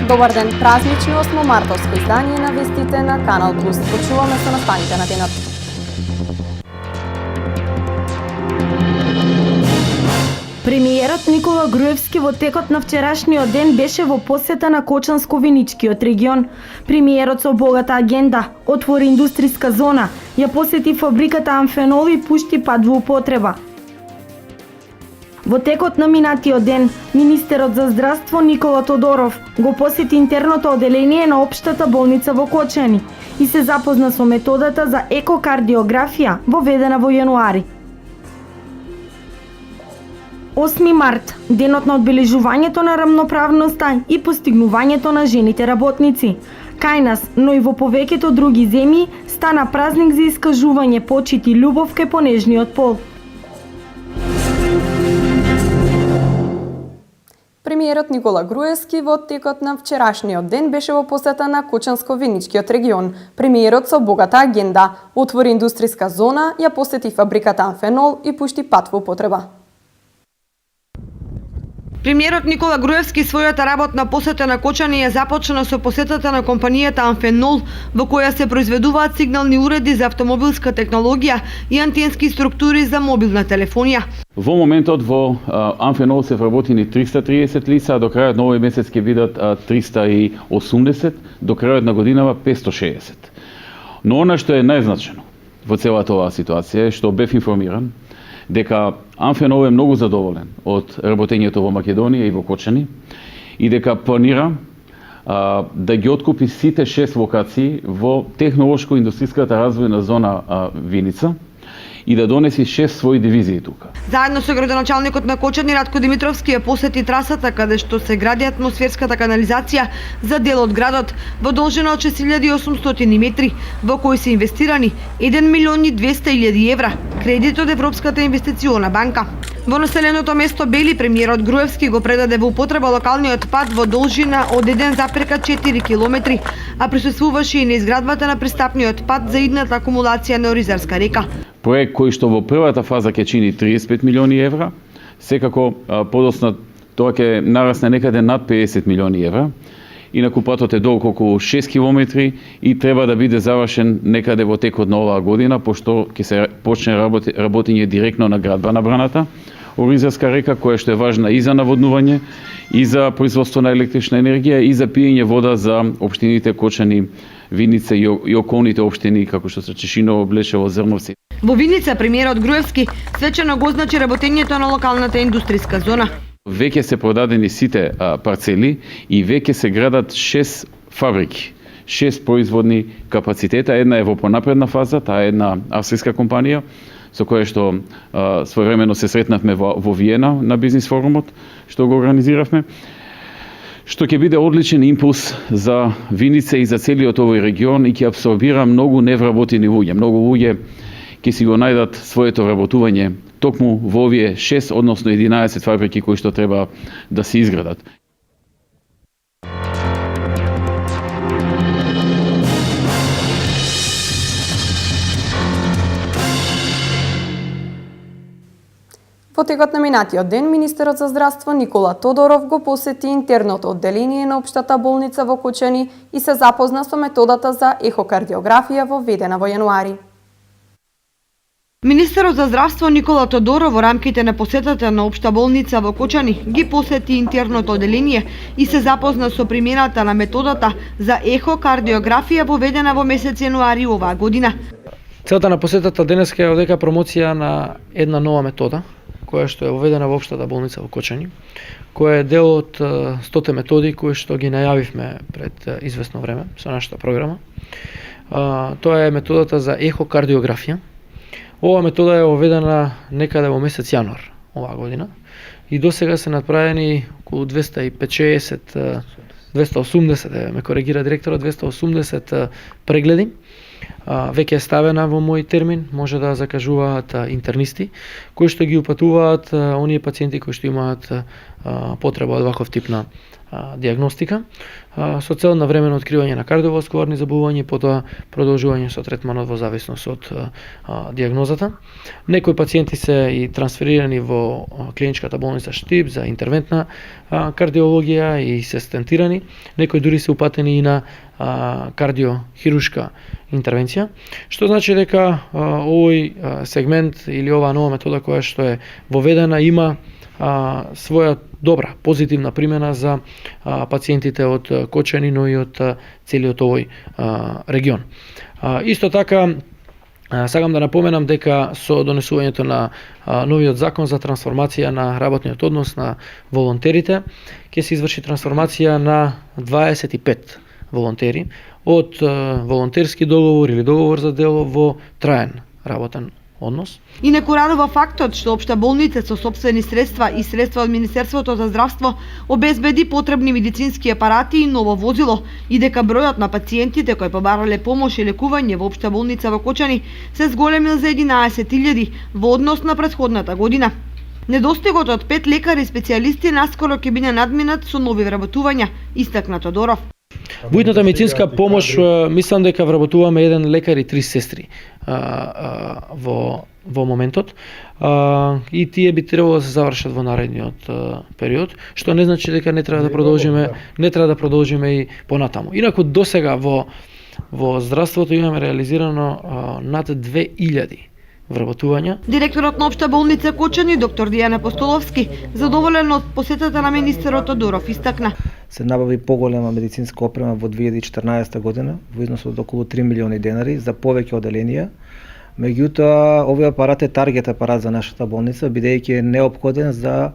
Добар ден, празнично 8 мартовско издание на вестите на Канал Плюс. Почуваме се настаните на денот. Премиерот Никола Груевски во текот на вчерашниот ден беше во посета на Кочанско-Виничкиот регион. Премиерот со богата агенда отвори индустријска зона, ја посети фабриката Амфенол и пушти пат во употреба. Во текот на минатиот ден, министерот за здравство Никола Тодоров го посети интерното оделение на општата болница во Кочани и се запозна со методата за екокардиографија воведена во јануари. 8 март, денот на одбележувањето на рамноправноста и постигнувањето на жените работници. Кај нас, но и во повеќето други земји, стана празник за искажување почит и љубов кај понежниот пол. Премиерот Никола Груевски во текот на вчерашниот ден беше во посета на Кочанско-Виничкиот регион. Премиерот со богата агенда отвори индустријска зона, ја посети фабриката Амфенол и пушти пат во употреба. Премиерот Никола Груевски својата работна посета на Кочани ја започна со посетата на компанијата Амфенол, во која се произведуваат сигнални уреди за автомобилска технологија и антенски структури за мобилна телефонија. Во моментот во Амфенол се вработени 330 лица, до крајот на овој месец ќе бидат 380, до крајот на годинава 560. Но она што е најзначено во целата оваа ситуација е што бев информиран дека Амфенол е многу задоволен од работењето во Македонија и во Кочани и дека планира да ги откупи сите 6 локации во технолошко-индустријската развојна зона Виница и да донеси 6 своји дивизии тука. Заедно со градоначалникот на Кочани Ратко Димитровски ја посети трасата каде што се гради атмосферската канализација за дел од градот во должина од 6800 метри, во кој се инвестирани 1.200.000 евра, кредит од Европската инвестициона банка. Во населеното место Бели премиерот Груевски го предаде во употреба локалниот пат во должина од 1,4 километри, а присуствуваше и на изградбата на пристапниот пат за идната акумулација на Оризарска река. Проект кој што во првата фаза ќе чини 35 милиони евра, секако подоцна тоа ќе нарасне некаде над 50 милиони евра. Инаку патот е долг околу 6 километри и треба да биде завршен некаде во текот на оваа година, пошто ќе се почне работење директно на градба на браната Оризарска река, која што е важна и за наводнување, и за производство на електрична енергија, и за пиење вода за општините Кочани, Виница и околните општини, како што се Чешиново, Блешево, Зрновци. Во Виница премиерот Груевски свечено го означи работењето на локалната индустријска зона. Веќе се продадени сите парцели и веќе се градат 6 фабрики, 6 производни капацитета. Една е во понапредна фаза, таа е една австријска компанија со која што своевремено се сретнавме во Виена на бизнис форумот што го организиравме, што ќе биде одличен импулс за Виница и за целиот овој регион и ќе абсорбира многу невработени луѓе. Многу луѓе ќе си го најдат своето вработување токму во овие 6, односно 11 фабрики кои што треба да се изградат. Во текот на минатиот ден, министерот за здравство Никола Тодоров го посети интерното одделение на општата болница во Кочани и се запозна со методата за ехокардиографија воведена во јануари. Министерот за здравство Никола Тодоров во рамките на посетата на општа болница во Кочани ги посети интерното одделение и се запозна со примената на методата за ехокардиографија воведена во месец јануари оваа година. Целта на посетата денеска е одека промоција на една нова метода, која што е воведена во општата болница во Кочани, која е дел од 100 методи кои што ги најавивме пред известно време со нашата програма. Тоа е методата за ехокардиографија. Ова метода е воведена некаде во месец јануар оваа година и досега се направени околу 280, ме коригира директорот, 280 прегледи. Веќе е ставена во мој термин, може да закажуваат интернисти, кои што ги упатуваат оние пациенти кои што имаат потреба од ваков тип на диагностика со цел на временно откривање на кардиоваскуларни заболувања и потоа продолжување со третманот во зависност од диагнозата. Некои пациенти се и трансферирани во клиничката болница Штип за интервентна кардиологија и се стентирани. Некои дури се упатени и на кардиохирушка интервенција, што значи дека овој сегмент или оваа нова метода која што е воведена има своја добра, позитивна примена за пациентите од Кочани, но и од целиот овој регион. Исто така, сакам да напоменам дека со донесувањето на новиот закон за трансформација на работниот однос на волонтерите, ќе се изврши трансформација на 25 волонтери од волонтерски договор или договор за дело во траен работен однос. И не коранува фактот што Општа болница со сопствени средства и средства од Министерството за здравство обезбеди потребни медицински апарати и ново возило и дека бројот на пациентите кои побарале помош и лекување во Општа болница во Кочани се зголемил за 11.000 во однос на претходната година. Недостигот од 5 лекари специјалисти наскоро ќе биде надминат со нови вработувања, истакна Тодоров. Во hitната медицинска помош мислам дека вработуваме 1 лекар и 3 сестри во моментот и тие би требало да се завршат во наредниот период, што не значи дека не треба да продолжиме и понатаму. Инаку досега во здравството имаме реализирано над 2000 вработувања. Директорот на Општа болница Кочани, доктор Дијана Постоловски, задоволен од посетата на министерот Тодоров, истакна. Се набави поголема медицинска опрема во 2014 година во износ од околу 3 милиони денари за повеќе оделенија. Меѓутоа, овој апарат е таргет апарат за нашата болница, бидејќи е неопходен за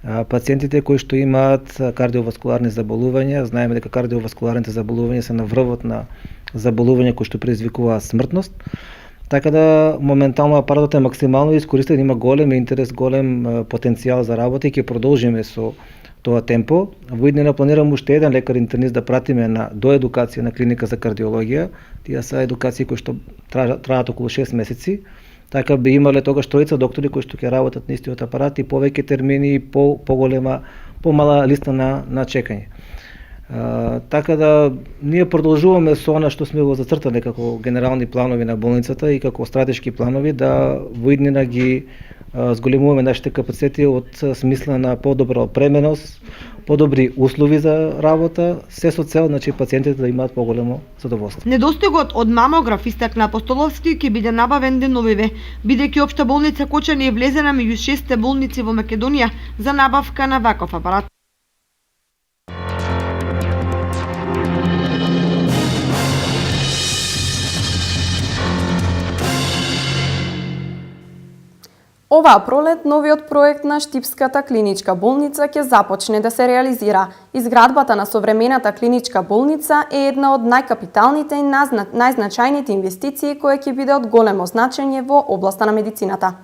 пациентите кои што имаат кардиоваскуларни заболувања. Знаеме дека кардиоваскуларните заболувања се на врвот на заболувања кои што предизвикуваат смртност. Така да моментално апаратот е максимално искористен, има голем интерес, голем потенцијал за работа и ќе продолжиме со тоа темпо. Во иднина планирам уште еден лекар интернист да пратиме на доедукација на клиника за кардиологија. Тие се едукации кои што траат околу 6 месеци. Така би имале тогаш тројца доктори кои што ќе работат на истиот апарат и повеќе термини и помала листа на чекање. Така да ние продолжуваме со она што сме го зацртале како генерални планови на болницата и како стратешки планови да во иднина ги зголемуваме нашите капацитети од смисла на подобра опременост, подобри услови за работа, се со цел пациентите да имаат поголемо задоволство. Недостигот од мамограф, истакна Апостоловски, ќе биде набавен деновиве, бидејќи Општа болница Кочани е влезена меѓу 6 болници во Македонија за набавка на ваков апарат. Оваа пролет новиот проект на Штипската клиничка болница ќе започне да се реализира. Изградбата на современата клиничка болница е една од најкапиталните и најзначајните инвестиции која ќе биде од големо значење во областа на медицината.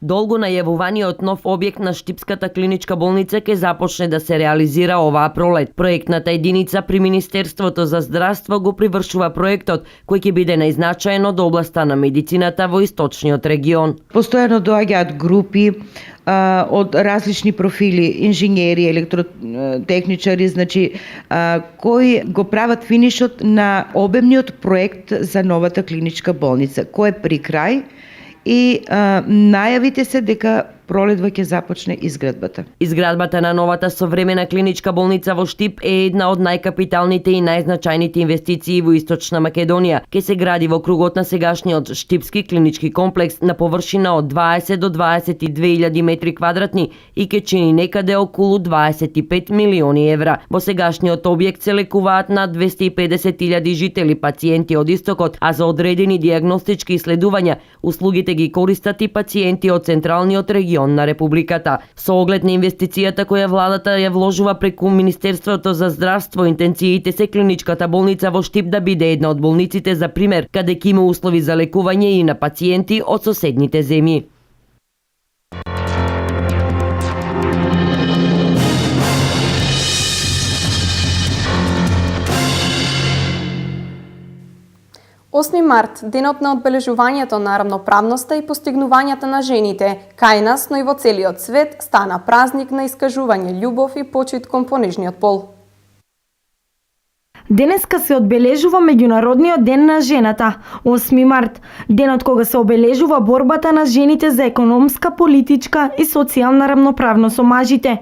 Долго најавуваниот нов објект на Штипската клиничка болница ќе започне да се реализира оваа пролет. Проектната единица при Министерството за здравство го привршува проектот, кој ќе биде најзначаен од областа на медицината во источниот регион. Постојано доаѓаат групи од различни профили, инженери, електротехничари, кои го прават финишот на обемниот проект за новата клиничка болница, кој е при крај и најавите се дека пролетва ќе започне изградбата. Изградбата на новата современа клиничка болница во Штип е една од најкапиталните и најзначајните инвестиции во Источна Македонија. Ке се гради во кругот на сегашниот Штипски клинички комплекс на површина од 20 до 22.000 метри квадратни и ке чини некаде околу 25 милиони евра. Во сегашниот објект се лекуваат над 250.000 жители пациенти од Истокот, а за одредени дијагностички иследувања услугите ги користат и пациенти од централниот регион на Републиката. Со оглед на инвестицијата која владата ја вложува преку Министерството за здравство, интенциите се клиничката болница во Штип да биде една од болниците за пример, каде ќе има услови за лекување и на пациенти од соседните земји. 8 март, денот на одбележувањето на рамноправноста и постигнувањата на жените, кај нас, но и во целиот свет, стана празник на искажување љубов и почит кон понижниот пол. Денеска се одбележува Меѓународниот ден на жената, 8 март, денот кога се обележува борбата на жените за економска, политичка и социјална рамноправност со мажите.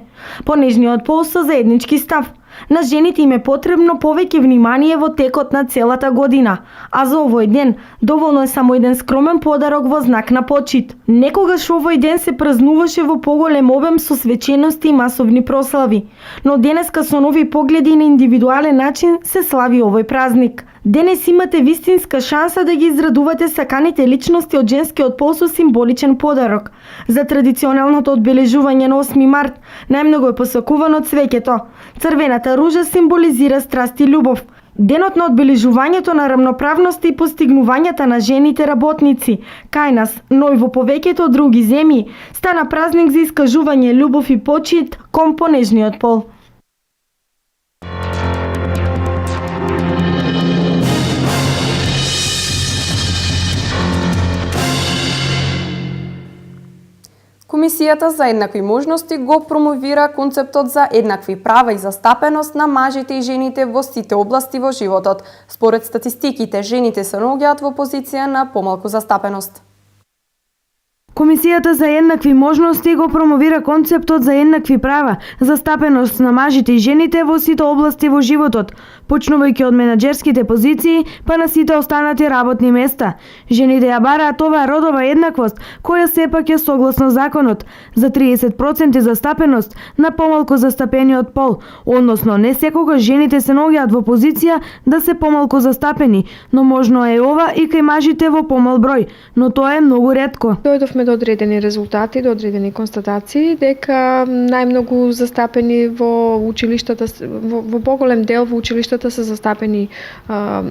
Понижниот пол со заеднички став. На жените им е потребно повеќе внимание во текот на целата година, а за овој ден доволно е само еден скромен подарок во знак на почит. Некогаш овој ден се празнуваше во поголем обем со свечености и масовни прослави, но денеска со нови погледи на индивидуален начин се слави овој празник. Денес имате вистинска шанса да ги израдувате саканите личности од женскиот пол со символичен подарок. За традиционалното одбележување на 8 март најмногу е посакувано цвеќето. Црвената ружа символизира страст и љубов. Денот на одбележувањето на рамноправност и постигнувањата на жените работници, кај нас, но и во повеќето други земји, стана празник за искажување љубов и почит кон понежниот пол. Комисијата за еднакви можности го промовира концептот за еднакви права и застапеност на мажите и жените во сите области во животот. Според статистиките, жените се наоѓаат во позиција на помалку застапеност. Комисијата за еднакви можности го промовира концептот за еднакви права, застапеност на мажите и жените во сите области во животот, почнувајќи од менаџерските позиции па на сите останати работни места. Жените ја бараат оваа родова еднаквост, која сепак е согласно законот, за 30% застапеност на помалку застапениот пол, односно не секогаш жените се наоѓаат во позиција да се помалку застапени, но можно е ова и кај мажите во помал број, но тоа е многу ретко. Дојдовме до одредени резултати, до одредени констатации, дека најмногу застапени во училиштата, во поголем дел во училиштата се застапени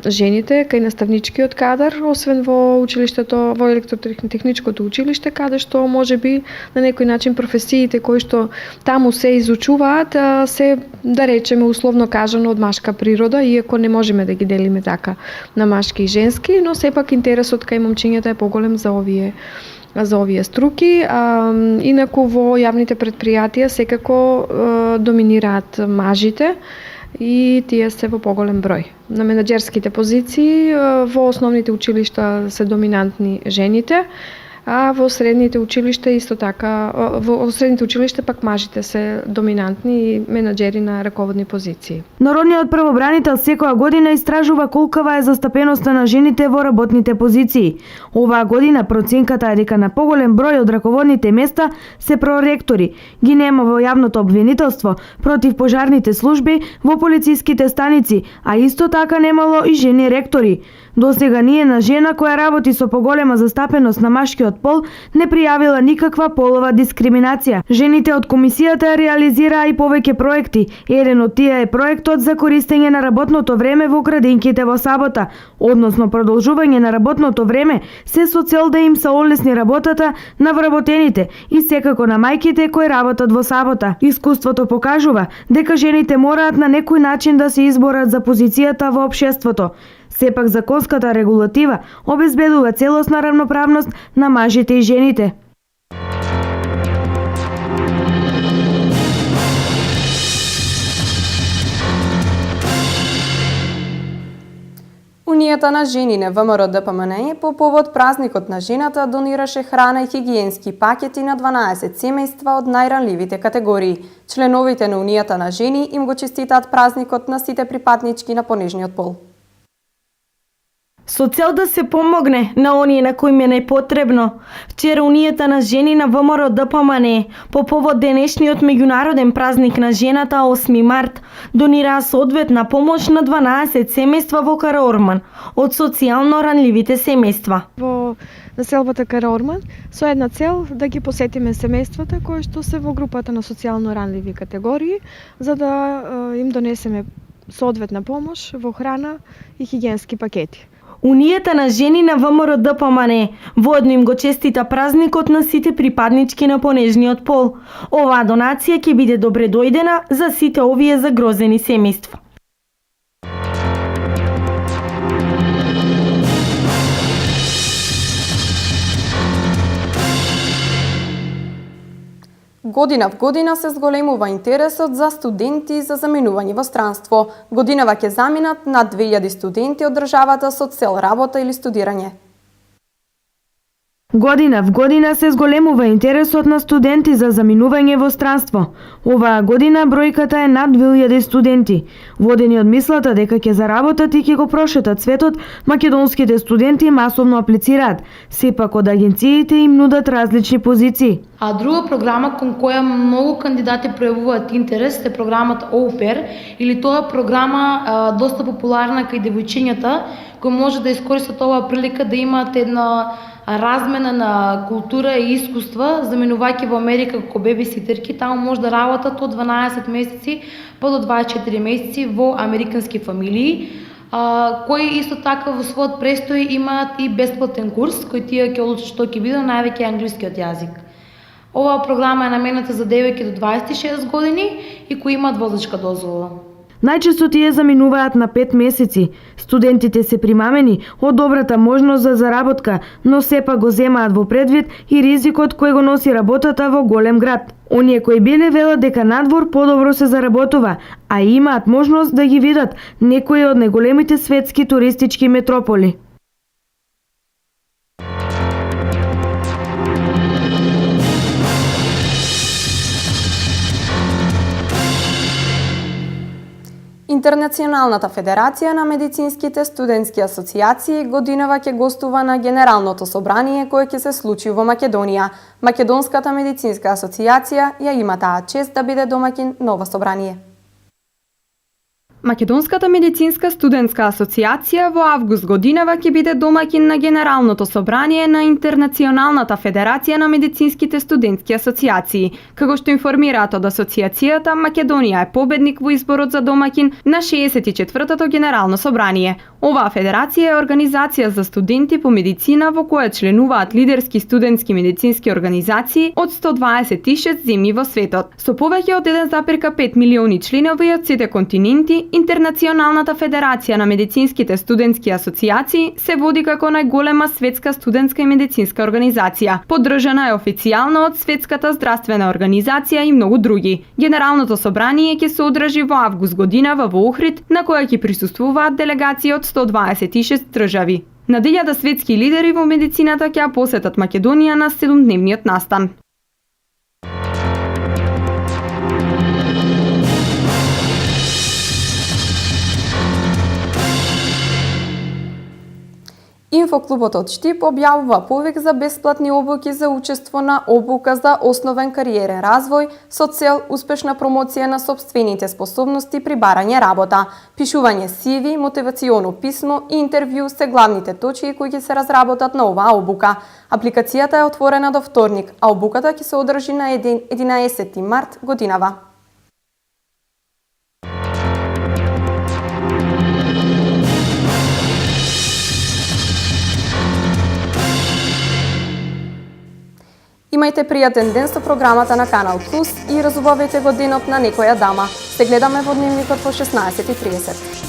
жените, кај наставничкиот кадар, освен во училиштето, во електротехничкото училиште, каде што можеби на некој начин професиите кои што таму се изучуваат се, да речеме условно кажано, од машка природа, иако не можеме да ги делиме така на машки и женски, но сепак интересот кај момчињата е поголем за овие струки. Инаку во јавните предпријатија секако доминираат мажите и тие се во поголем број. На менаџерските позиции во основните училишта се доминантни жените, а во средните училишта исто така, во средните училишта пак мажите се доминантни и менаџери на раководни позиции. Народниот правобранител секоја година истражува колкава е застапеноста на жените во работните позиции. Оваа година проценката е дека на поголем број од раководните места се проректори. Ги нема во јавното обвинителство, против пожарните служби, во полициските станици, а исто така немало и жени ректори. Досега ние на жена која работи со поголема застапеност на машкиот пол не пријавила никаква полова дискриминација. Жените од комисијата реализираа и повеќе проекти. Еден од тие е проектот за користење на работното време во градинките во сабота, односно продолжување на работното време се со цел да им се олесни работата на вработените и секако на мајките кои работат во сабота. Искуството покажува дека жените мораат на некој начин да се изборат за позицијата во општеството. Сепак законската регулатива обезбедува целосна рамноправност на мажите и жените. Унијата на жени на ВМРО ДПМН по повод празникот на жената донираше храна и хигиенски пакети на 12 семејства од најранливите категории. Членовите на Унијата на жени им го честитаат празникот на сите припаднички на понижниот пол. Со цел да се помогне на оние на кои им е најпотребно, вчера Унијата на жени на ВМРО ДПМН по повод денешниот меѓународен празник на жената 8 март донираа соодветна помош на 12 семејства во Караорман од социјално ранливите семејства. Во населбата Караорман со една цел да ги посетиме семејствата кои што се во групата на социјално ранливи категории, за да им донесеме соодветна помош во храна и хигиенски пакети. Унијата на жени на ВМРО ДПМН воедно им го честита празникот на сите припаднички на понежниот пол. Оваа донација ќе биде добре дојдена за сите овие загрозени семејства. Година в година се зголемува интересот за студенти за заменување во странство. Годинава ќе заминат над 2000 студенти од државата со цел работа или студирање. Година в година се зголемува интересот на студенти за заминување во странство. Оваа година бројката е над 2000 студенти. Водени од мислата дека ќе заработат и ќе го прошетат светот, македонските студенти масовно аплицираат, сепак од агенциите им нудат различни позиции. А друга програма кон која многу кандидати пројавуваат интерес е програмата ОУПЕР, или тоа е програма доста популарна кај девојчињата, кои може да искористат оваа прилика да имаат една размена на култура и искуства, заминувајќи во Америка како бебиситерки. Таму може да работат од 12 месеци па до 24 месеци во американски фамилии, кои исто така во својот престој имаат и бесплатен курс, кој тие ќе одлучат што ќе биде, највеќе англискиот јазик. Оваа програма е намената за девојки до 26 години и кои имаат возачка дозвола. Најчесто тие заминуваат на 5 месеци. Студентите се примамени од добрата можност за заработка, но сепак го земаат во предвид и ризикот кој го носи работата во голем град. Оние кои биле велат дека надвор подобро се заработува, а и имаат можност да ги видат некои од најголемите светски туристички метрополи. Интернационалната федерација на медицинските студентски асоциации годинава ќе гостува на Генералното собрание кое ќе се случи во Македонија. Македонската медицинска асоциација ја има таа чест да биде домаќин на ова собрание. Македонската медицинска студентска асоциација во август годинава ќе биде домаќин на Генералното собрание на Интернационалната федерација на медицинските студентски асоциации. Како што информираат од асоциацијата, Македонија е победник во изборот за домаќин на 64-тото Генерално собрание. Оваа федерација е организација за студенти по медицина во која членуваат лидерски студентски медицински организации од 126 земји во светот. Со повеќе од 1,5 милиони членови од сите континенти, Интернационалната федерација на медицинските студентски асоциации се води како најголема светска студентска и медицинска организација. Поддржана е официјално од Светската здравствена организација и многу други. Генералното собрание ќе се одржи во август годинава во Охрид, на која ќе присуствуваат делегации од 126 држави. На 1000 светски лидери во медицината ќе ја посетат Македонија на 7-дневниот настан. Инфоклубот од Штип објавува повик за бесплатни обуки за учество на обука за основен кариерен развој со цел успешна промоција на сопствените способности при барање работа. Пишување CV, мотивационо писмо и интервју се главните точки кои ќе се разработат на оваа обука. Апликацијата е отворена до вторник, а обуката ќе се одржи на 11 март годинава. Имајте пријатен ден со програмата на Канал Плюс и разубавете го денот на некоја дама. Се гледаме во дневникот во 16:30.